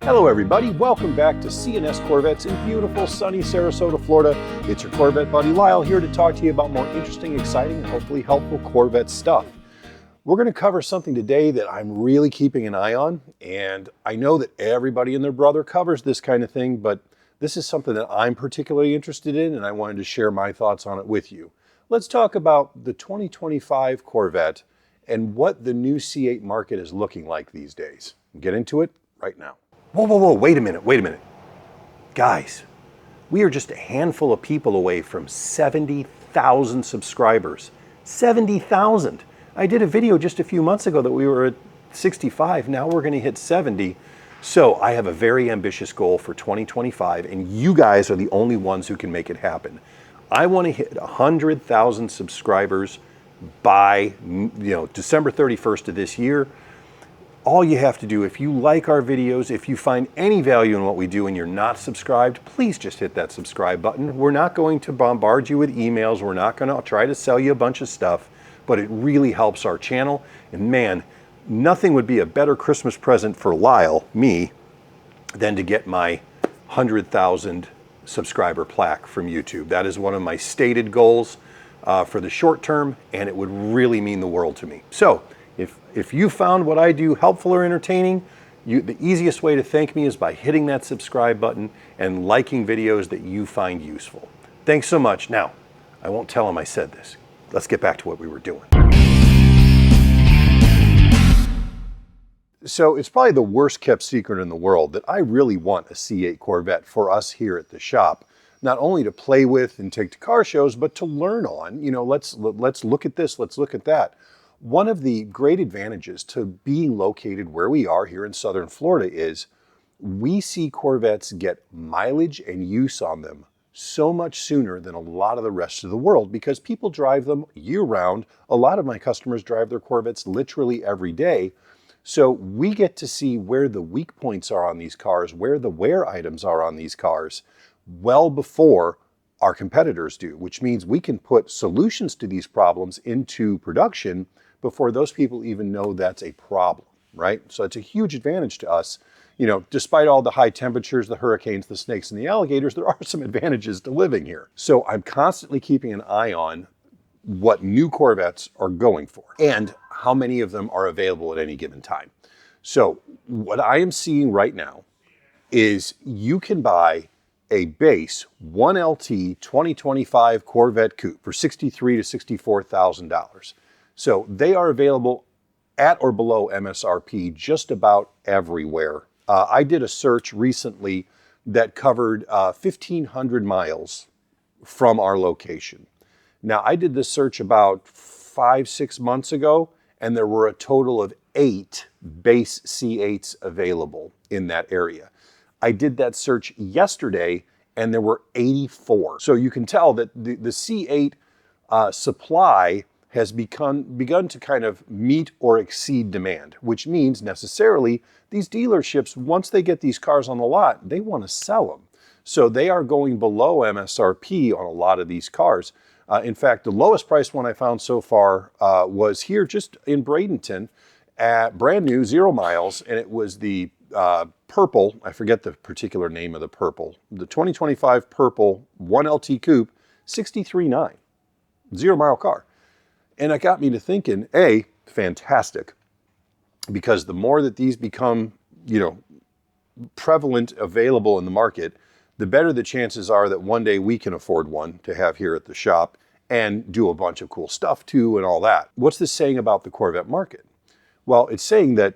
Hello everybody, welcome back to C&S Corvettes in beautiful sunny Sarasota, Florida. It's your Corvette buddy Lyle here to talk to you about more interesting, exciting, and hopefully helpful Corvette stuff. We're going to cover something today that I'm really keeping an eye on, and I know that everybody and their brother covers this kind of thing, but this is something that I'm particularly interested in, and I wanted to share my thoughts on it with you. Let's talk about the 2025 Corvette and what the new C8 market is looking like these days. Get into it right now. Whoa, wait a minute. Guys, we are just a handful of people away from 70,000 subscribers. 70,000. I did a video just a few months ago that we were at 65. Now we're going to hit 70. So I have a very ambitious goal for 2025, and you guys are the only ones who can make it happen. I want to hit 100,000 subscribers by December 31st of this year. All you have to do, if you like our videos, if you find any value in what we do and you're not subscribed, please just hit that subscribe button. We're not going to bombard you with emails. We're not going to try to sell you a bunch of stuff, but it really helps our channel. And man, nothing would be a better Christmas present for Lyle, me, than to get my 100,000 subscriber plaque from YouTube. That is one of my stated goals for the short term, and it would really mean the world to me. So if you found what I do helpful or entertaining, the easiest way to thank me is by hitting that subscribe button and liking videos that you find useful. Thanks so much. Now, I won't tell them I said this. Let's get back to what we were doing. So it's probably the worst kept secret in the world that I really want a C8 Corvette for us here at the shop. Not only to play with and take to car shows, but to learn on. Let's look at this, let's look at that. One of the great advantages to being located where we are here in Southern Florida is we see Corvettes get mileage and use on them so much sooner than a lot of the rest of the world because people drive them year round. A lot of my customers drive their Corvettes literally every day. So we get to see where the weak points are on these cars, where the wear items are on these cars, well before our competitors do, which means we can put solutions to these problems into production before those people even know that's a problem, right? So it's a huge advantage to us. Despite all the high temperatures, the hurricanes, the snakes, and the alligators, there are some advantages to living here. So I'm constantly keeping an eye on what new Corvettes are going for and how many of them are available at any given time. So what I am seeing right now is you can buy a base 1LT 2025 Corvette Coupe for $63,000 to $64,000. So they are available at or below MSRP just about everywhere. I did a search recently that covered 1,500 miles from our location. Now, I did this search about 5-6 months ago, and there were a total of 8 base C8s available in that area. I did that search yesterday, and there were 84. So you can tell that the C8 supply has begun to kind of meet or exceed demand, which means necessarily these dealerships, once they get these cars on the lot, they want to sell them. So they are going below MSRP on a lot of these cars. In fact, the lowest priced one I found so far was here just in Bradenton at brand new, 0 miles, and it was the purple, I forget the particular name of the purple, the 2025 purple 1LT Coupe, $63,900, 0 mile car. And it got me to thinking, fantastic, because the more that these become, prevalent, available in the market, the better the chances are that one day we can afford one to have here at the shop and do a bunch of cool stuff too and all that. What's this saying about the Corvette market? Well, it's saying that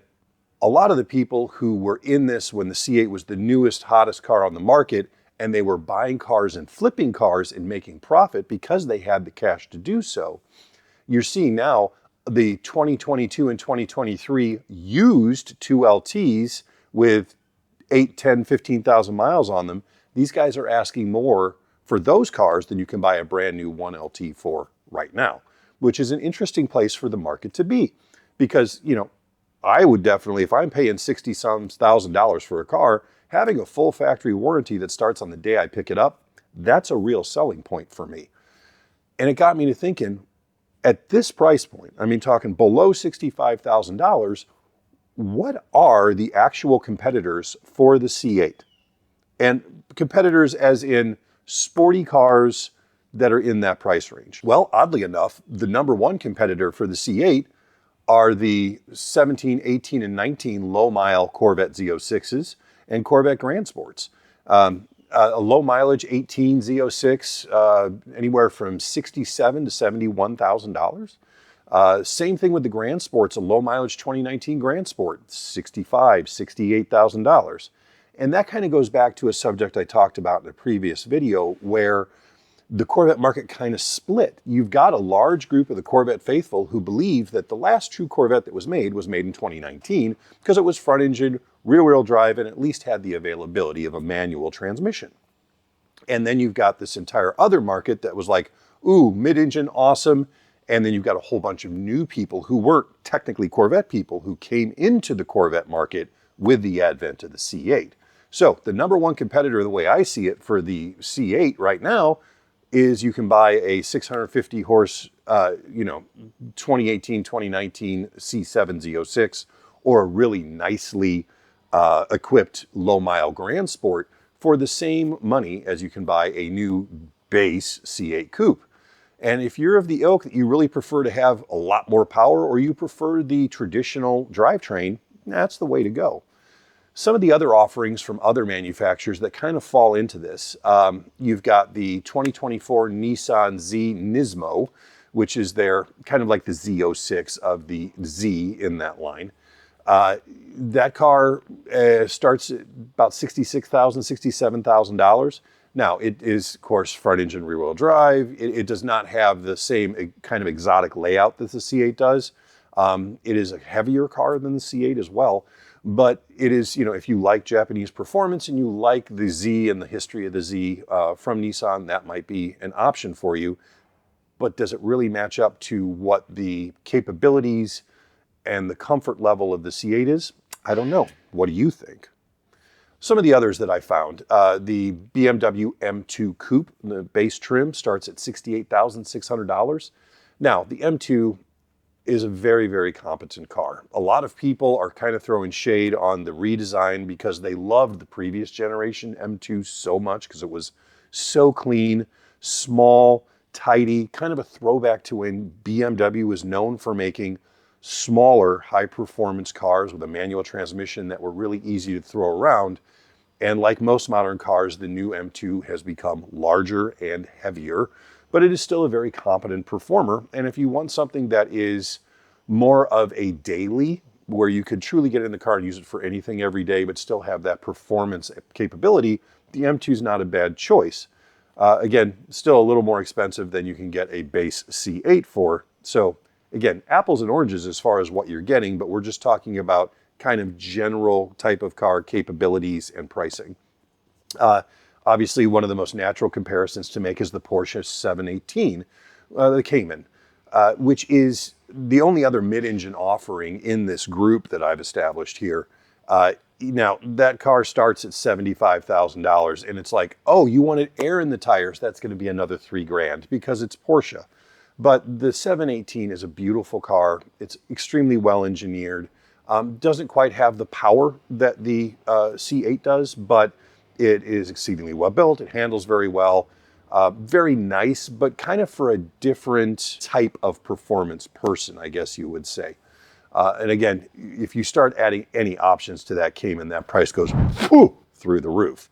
a lot of the people who were in this when the C8 was the newest, hottest car on the market, and they were buying cars and flipping cars and making profit because they had the cash to do so, you're seeing now the 2022 and 2023 used 2LTs with 8, 10, 15,000 miles on them. These guys are asking more for those cars than you can buy a brand new 1LT for right now, which is an interesting place for the market to be. Because, I would definitely, if I'm paying $60,000 for a car, having a full factory warranty that starts on the day I pick it up, that's a real selling point for me. And it got me to thinking, at this price point, talking below $65,000, what are the actual competitors for the C8? And competitors as in sporty cars that are in that price range. Well, oddly enough, the number one competitor for the C8 are the 17, 18, and 19 low-mile Corvette Z06s and Corvette Grand Sports. A low-mileage 18 Z06, anywhere from $67,000 to $71,000. Same thing with the Grand Sports, a low-mileage 2019 Grand Sport, $65,000, $68,000. And that kind of goes back to a subject I talked about in a previous video where the Corvette market kind of split. You've got a large group of the Corvette faithful who believe that the last true Corvette that was made in 2019 because it was front engine, rear-wheel drive, and at least had the availability of a manual transmission. And then you've got this entire other market that was like, ooh, mid-engine, awesome. And then you've got a whole bunch of new people who weren't technically Corvette people who came into the Corvette market with the advent of the C8. So the number one competitor, the way I see it for the C8 right now, is you can buy a 650 horse, 2018, 2019 C7 Z06, or a really nicely equipped low mile Grand Sport for the same money as you can buy a new base C8 coupe. And if you're of the ilk that you really prefer to have a lot more power or you prefer the traditional drivetrain, that's the way to go. Some of the other offerings from other manufacturers that kind of fall into this, you've got the 2024 Nissan Z Nismo, which is their kind of like the Z06 of the Z in that line. That car starts at about $66,000, $67,000. Now, it is, of course, front engine rear-wheel drive. It does not have the same kind of exotic layout that the C8 does. It is a heavier car than the C8 as well. But it is, if you like Japanese performance and you like the Z and the history of the Z from Nissan, that might be an option for you. But does it really match up to what the capabilities and the comfort level of the C8 is? I don't know. What do you think? Some of the others that I found, the BMW M2 Coupe, the base trim starts at $68,600. Now, the M2 is a very, very competent car. A lot of people are kind of throwing shade on the redesign because they loved the previous generation M2 so much because it was so clean, small, tidy, kind of a throwback to when BMW was known for making smaller, high-performance cars with a manual transmission that were really easy to throw around. And like most modern cars, the new M2 has become larger and heavier, but it is still a very competent performer. And if you want something that is more of a daily, where you could truly get in the car and use it for anything every day, but still have that performance capability, the M2 is not a bad choice. Again, still a little more expensive than you can get a base C8 for. So again, apples and oranges as far as what you're getting, but we're just talking about kind of general type of car capabilities and pricing. Obviously, one of the most natural comparisons to make is the Porsche 718, the Cayman, which is the only other mid-engine offering in this group that I've established here. Now, that car starts at $75,000, and it's like, oh, you wanted air in the tires, that's going to be another $3,000 because it's Porsche. But the 718 is a beautiful car. It's extremely well engineered. Doesn't quite have the power that the C8 does, but it is exceedingly well built. It handles very well. Very nice, but kind of for a different type of performance person, I guess you would say. And again, if you start adding any options to that Cayman, that price goes through the roof.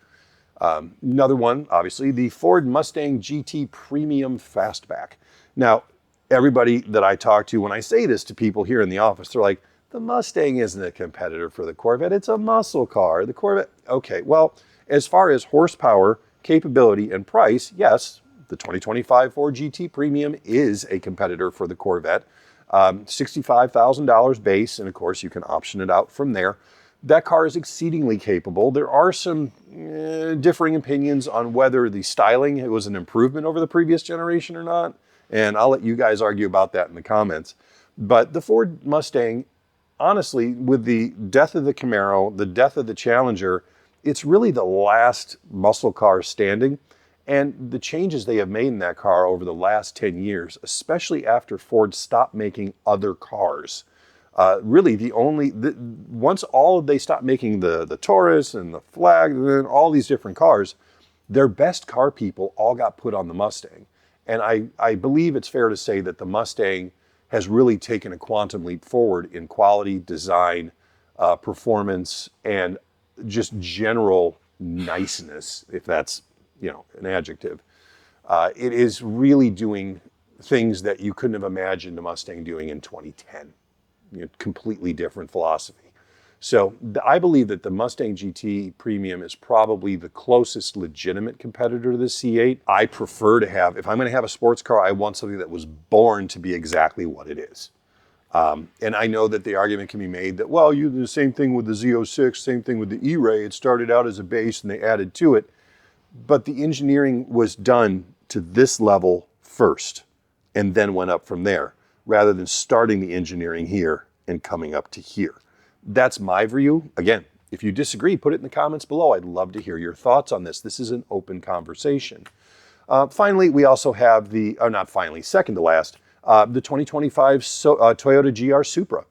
Another one, obviously, the Ford Mustang GT Premium Fastback. Now, everybody that I talk to, when I say this to people here in the office, they're like, the Mustang isn't a competitor for the Corvette. It's a muscle car. The Corvette, okay, well, as far as horsepower, capability, and price, yes, the 2025 Ford GT Premium is a competitor for the Corvette. $65,000 base, and of course you can option it out from there. That car is exceedingly capable. There are some differing opinions on whether the styling was an improvement over the previous generation or not, and I'll let you guys argue about that in the comments. But the Ford Mustang, honestly, with the death of the Camaro, the death of the Challenger, it's really the last muscle car standing. And the changes they have made in that car over the last 10 years, especially after Ford stopped making other cars, Really, once they stopped making the Taurus and the Flag and all these different cars, their best car people all got put on the Mustang. And I believe it's fair to say that the Mustang has really taken a quantum leap forward in quality, design, performance, and just general niceness, if that's, an adjective. It is really doing things that you couldn't have imagined a Mustang doing in 2010. Completely different philosophy. So I believe that the Mustang GT Premium is probably the closest legitimate competitor to the C8. I prefer to have, if I'm going to have a sports car, I want something that was born to be exactly what it is. And I know that the argument can be made that, well, you do the same thing with the Z06, same thing with the E-Ray. It started out as a base and they added to it. But the engineering was done to this level first and then went up from there, rather than starting the engineering here and coming up to here. That's my view. Again, if you disagree, put it in the comments below. I'd love to hear your thoughts on this. This is an open conversation. Finally, we also have second to last, the 2025 Toyota GR Supra,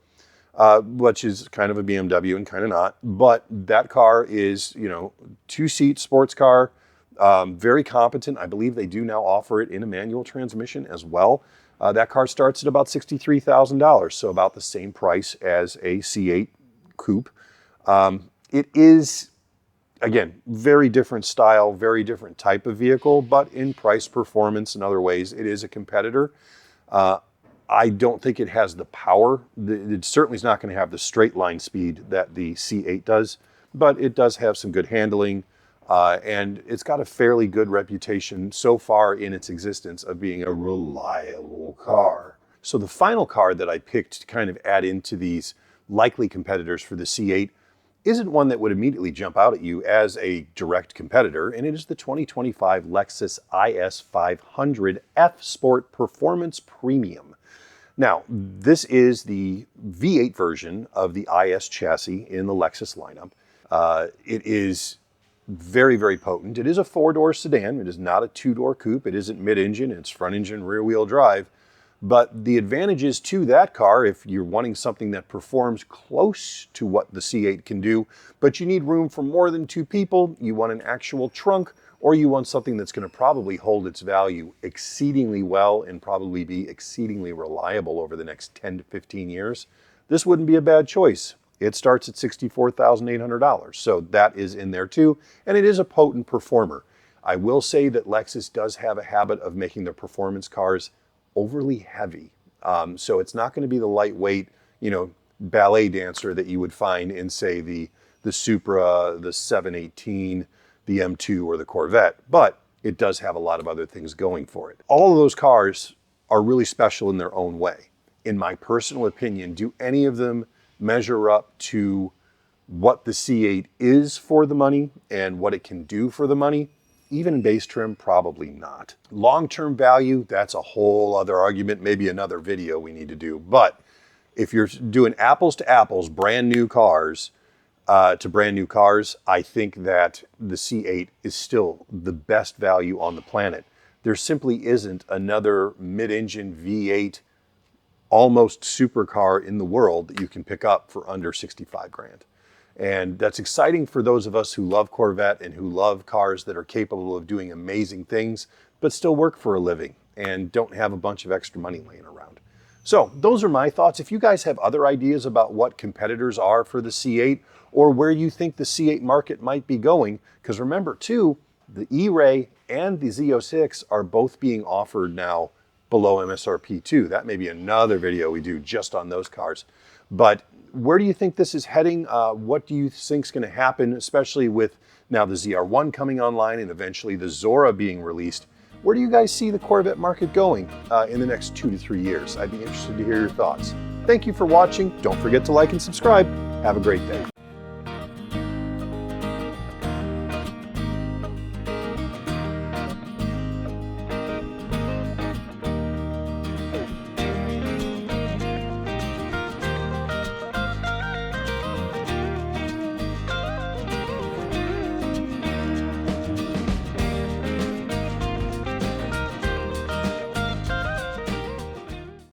which is kind of a BMW and kind of not. But that car is, 2-seat sports car, very competent. I believe they do now offer it in a manual transmission as well. That car starts at about $63,000, so about the same price as a C8 coupe. It is, again, very different style, very different type of vehicle, but in price, performance, and other ways, it is a competitor. I don't think it has the power. It certainly is not going to have the straight line speed that the C8 does, but it does have some good handling. And it's got a fairly good reputation so far in its existence of being a reliable car. So the final car that I picked to kind of add into these likely competitors for the C8 isn't one that would immediately jump out at you as a direct competitor, and it is the 2025 Lexus IS 500 F Sport Performance Premium. Now, this is the V8 version of the IS chassis in the Lexus lineup. It is very, very potent. It is a 4-door sedan. It is not a 2-door coupe. It isn't mid-engine. It's front-engine, rear-wheel drive. But the advantages to that car, if you're wanting something that performs close to what the C8 can do, but you need room for more than 2 people, you want an actual trunk, or you want something that's going to probably hold its value exceedingly well and probably be exceedingly reliable over the next 10 to 15 years, this wouldn't be a bad choice. It starts at $64,800, so that is in there too, and it is a potent performer. I will say that Lexus does have a habit of making their performance cars overly heavy, so it's not going to be the lightweight, ballet dancer that you would find in, say, the Supra, the 718, the M2, or the Corvette, but it does have a lot of other things going for it. All of those cars are really special in their own way. In my personal opinion, do any of them measure up to what the C8 is for the money and what it can do for the money? Even in base trim, probably not. Long-term value, that's a whole other argument, maybe another video we need to do. But if you're doing apples to apples, brand new cars to brand new cars, I think that the C8 is still the best value on the planet. There simply isn't another mid-engine V8 almost supercar in the world that you can pick up for under 65 grand. And that's exciting for those of us who love Corvette and who love cars that are capable of doing amazing things, but still work for a living and don't have a bunch of extra money laying around. So those are my thoughts. If you guys have other ideas about what competitors are for the C8 or where you think the C8 market might be going, because remember too, the E-Ray and the Z06 are both being offered now below MSRP too. That may be another video we do just on those cars. But where do you think this is heading? What do you think is going to happen, especially with now the ZR1 coming online and eventually the Zora being released? Where do you guys see the Corvette market going in the next 2 to 3 years? I'd be interested to hear your thoughts. Thank you for watching. Don't forget to like and subscribe. Have a great day.